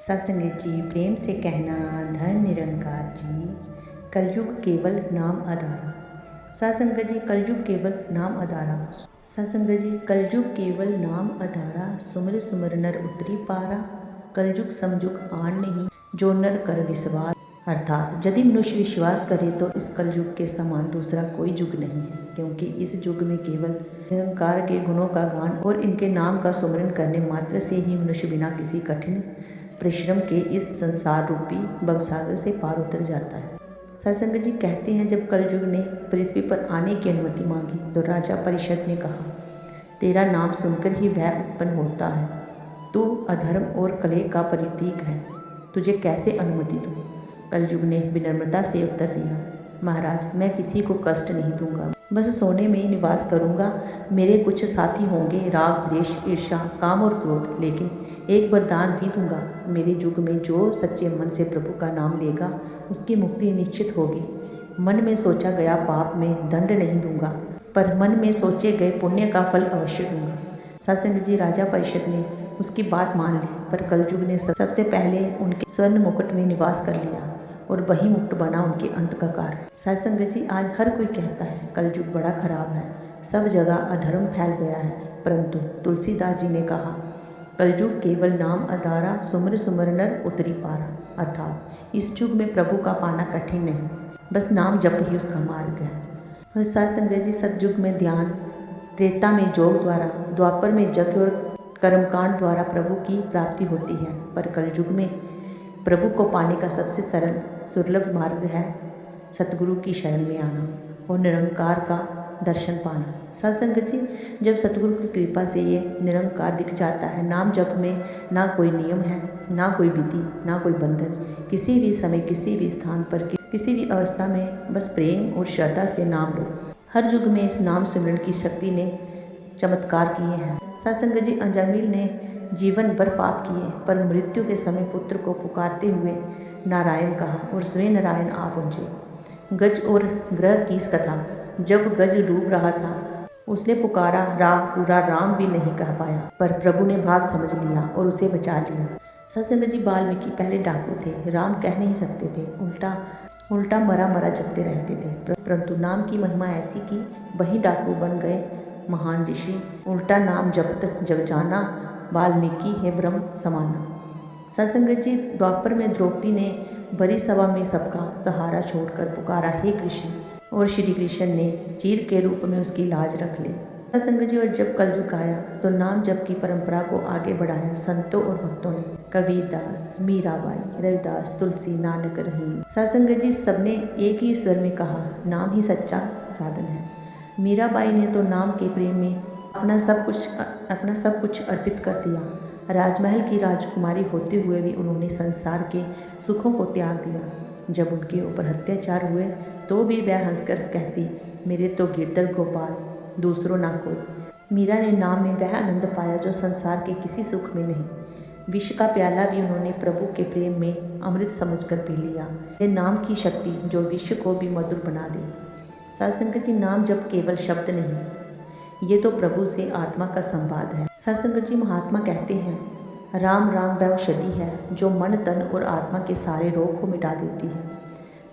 सत्संग जी प्रेम से कहना धन निरंकार जी, कलयुग केवल नाम आधारा। सत्संग जी कलयुग केवल नाम आधारा। सत्संग जी कलयुग केवल नाम आधारा, सुमर सुमर नर उतरी पारा। कलयुग समयुग आन नहीं, जो नर कर विश्वास। अर्थात यदि मनुष्य विश्वास करे तो इस कलयुग के समान दूसरा कोई युग नहीं है, क्योंकि इस युग में केवल निरंकार के गुणों का गान और इनके नाम का सुमरन करने मात्र से ही मनुष्य बिना किसी कठिन परिश्रम के इस संसार रूपी भवसागर से पार उतर जाता है। सत्संग जी कहते हैं, जब कलयुग ने पृथ्वी पर आने की अनुमति मांगी तो राजा परिषद ने कहा, तेरा नाम सुनकर ही वह उत्पन्न होता है। तू अधर्म और कलह का प्रतीक है, तुझे कैसे अनुमति दूँ। कलयुग ने विनम्रता से उत्तर दिया, महाराज मैं किसी को कष्ट नहीं दूंगा, बस सोने में निवास करूंगा। मेरे कुछ साथी होंगे, राग द्वेष ईर्ष्या काम और क्रोध, लेकिन एक वरदान भी दूंगा। मेरे युग में जो सच्चे मन से प्रभु का नाम लेगा उसकी मुक्ति निश्चित होगी। मन में सोचा गया पाप में दंड नहीं दूंगा, पर मन में सोचे गए पुण्य का फल अवश्य दूंगा। सत्संग जी राजा परिषद ने उसकी बात मान ली, पर कलयुग ने सबसे पहले उनके स्वर्ण मुकुट में निवास कर लिया और वही मुक्त बना उनके अंत का कार्य। सत्संग जी आज हर कोई कहता है कलयुग बड़ा खराब है, सब जगह अधर्म फैल गया है, परंतु तुलसीदास जी ने कहा, कलयुग केवल नाम आधारा, सुमर सुमर नर उतरी पारा। अर्थात इस युग में प्रभु का पाना कठिन नहीं, बस नाम जप ही उसका मार्ग है। और सत्संग जी सतयुग में ध्यान, त्रेता में योग द्वारा, द्वापर में यज्ञ और कर्मकांड द्वारा प्रभु की प्राप्ति होती है, पर कलयुग में प्रभु को पाने का सबसे सरल सुलभ मार्ग है सतगुरु की शरण में आना और निरंकार का दर्शन पाना। सत्संग जी जब सतगुरु की कृपा से ये निरंकार दिख जाता है, नाम जप में ना कोई नियम है, ना कोई विधि, ना कोई बंधन, किसी भी समय किसी भी स्थान पर किसी भी अवस्था में बस प्रेम और श्रद्धा से नाम लो। हर युग में इस नाम सिमरन की शक्ति ने चमत्कार किए हैं। सत्संग जी अजामिल ने जीवन भर पाप किए, पर मृत्यु के समय पुत्र को पुकारते हुए नारायण कहा और स्वयं नारायण आ पहुँचे। गज और ग्रह की कथा, जब गज डूब रहा था उसने पुकारा, पूरा राम भी नहीं कह पाया, पर प्रभु ने भाव समझ लिया और उसे बचा लिया। सत्संग जी वाल्मीकि पहले डाकू थे, राम कह नहीं सकते थे, उल्टा मरा मरा जपते रहते थे, परंतु नाम की महिमा ऐसी कि वही डाकू बन गए महान ऋषि। उल्टा नाम जपत जग जाना, वाल्मीकि है ब्रह्म समाना। सत्संग जी द्वापर में द्रौपदी ने बड़ी सभा में सबका सहारा छोड़कर पुकारा, हे कृष्ण, और श्री कृष्ण ने चीर के रूप में उसकी लाज रख ली। सत्संग जी और जब कलयुग आया तो नाम जप की परंपरा को आगे बढ़ाया संतों और भक्तों ने। कबीरदास, मीराबाई, रविदास, तुलसी, नानक, रहीम। सत्संग जी सबने एक ही स्वर में कहा, नाम ही सच्चा साधन है। मीराबाई ने तो नाम के प्रेम में अपना सब कुछ अर्पित कर दिया। राजमहल की राजकुमारी होते हुए भी उन्होंने संसार के सुखों को त्याग दिया। जब उनके ऊपर अत्याचार हुए तो भी वह हंसकर कहती, मेरे तो गिरधर गोपाल, दूसरों ना कोई। मीरा ने नाम में वह आनंद पाया जो संसार के किसी सुख में नहीं। विष का प्याला भी उन्होंने प्रभु के प्रेम में अमृत समझकर पी लिया। ये नाम की शक्ति जो विष को भी मधुर बना दे। सत्संग जी नाम जब केवल शब्द नहीं, ये तो प्रभु से आत्मा का संवाद है। सत्संग जी महात्मा कहते हैं, राम राम वह औषधि है जो मन तन और आत्मा के सारे रोग को मिटा देती है।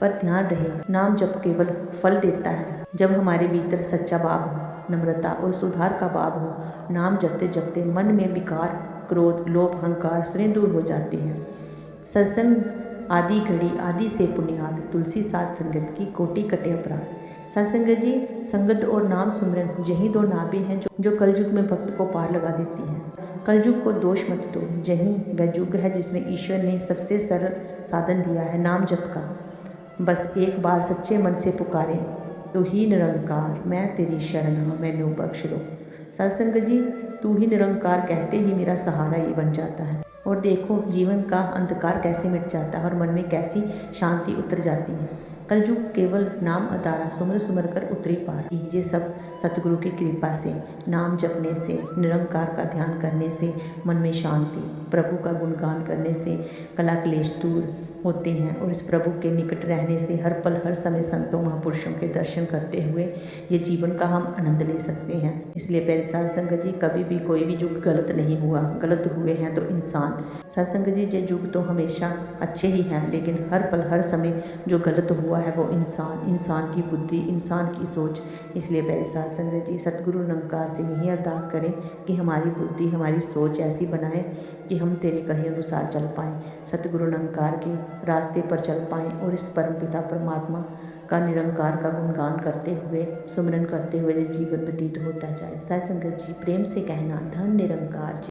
पर ध्यान रहे, नाम जब केवल फल देता है जब हमारे भीतर सच्चा भाव हो, नम्रता और सुधार का भाव हो। नाम जपते जपते मन में विकार, क्रोध, लोभ, अहंकार स्वयं दूर हो जाते हैं। सत्संग आदि घड़ी आदि से पुण्याद, तुलसी साथ संगत की कोटि कटे अपराध। सत्संग जी संगत और नाम सुमरन यही दो नावें हैं जो कलयुग में भक्त को पार लगा देती हैं। कलयुग को दोष मत दो, यही वह युग है जिसमें ईश्वर ने सबसे सरल साधन दिया है नाम जप का। बस एक बार सच्चे मन से पुकारें, तू ही निरंकार मैं तेरी शरण हूँ, मैनू बख्श लो। सत्संग जी तू ही निरंकार कहते ही मेरा सहारा ये बन जाता है। और देखो जीवन का अंधकार कैसे मिट जाता है और मन में कैसी शांति उतर जाती है। कलयुग केवल नाम आधारा, सुमर सुमर कर उतरी पार। ये सब सतगुरु की कृपा से, नाम जपने से, निरंकार का ध्यान करने से मन में शांति, प्रभु का गुणगान करने से कला क्लेश दूर, होते हैं और इस प्रभु के निकट रहने से हर पल हर समय संतों महापुरुषों के दर्शन करते हुए ये जीवन का हम आनंद ले सकते हैं। इसलिए प्यारे साध संगत जी, कभी भी कोई भी युग गलत नहीं हुआ। गलत हुए हैं तो इंसान। साध संगत जी, ये युग तो हमेशा अच्छे ही हैं, लेकिन हर पल हर समय जो गलत हुआ है वो इंसान की बुद्धि, इंसान की सोच। इसलिए प्यारे साध संगत जी, सतगुरु निरंकार से यही अरदास करें कि हमारी बुद्धि, हमारी सोच ऐसी बनाए कि हम तेरे कहे अनुसार चल पाएँ, सतगुरु निरंकार के रास्ते पर चल पाएँ और इस परमपिता परमात्मा का, निरंकार का गुणगान करते हुए, सुमिरन करते हुए जीवन व्यतीत होता जाए। साध संगत जी, प्रेम से कहना, धन निरंकार जी।